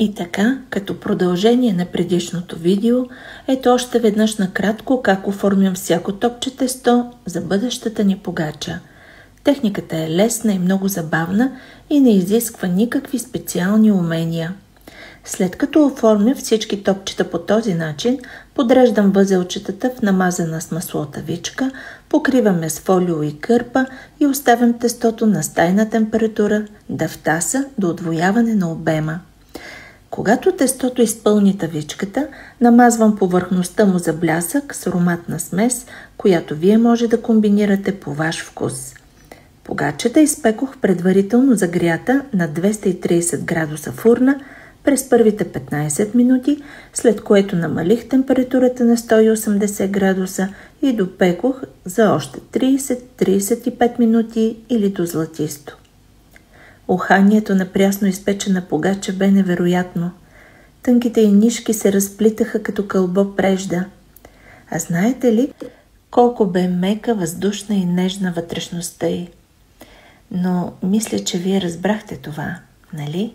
И така, като продължение на предишното видео, ето още веднъж накратко как оформям всяко топче тесто за бъдещата ни погача. Техниката е лесна и много забавна и не изисква никакви специални умения. След като оформя всички топчета по този начин, подреждам възелчетата в намазана с масло тавичка, покривам я с фолио и кърпа и оставям тестото на стайна температура да втаса до удвояване на обема. Когато тестото изпълни тавичката, намазвам повърхността му за блясък с ароматна смес, която вие може да комбинирате по ваш вкус. Погачата изпекох предварително загрята на 230 градуса фурна през първите 15 минути, след което намалих температурата на 180 градуса и допекох за още 30-35 минути или до златисто. Уханието на прясно изпечена погача бе невероятно. Тънките й нишки се разплитаха като кълбо прежда. А знаете ли колко бе мека, въздушна и нежна вътрешността й? Но мисля, че вие разбрахте това, нали?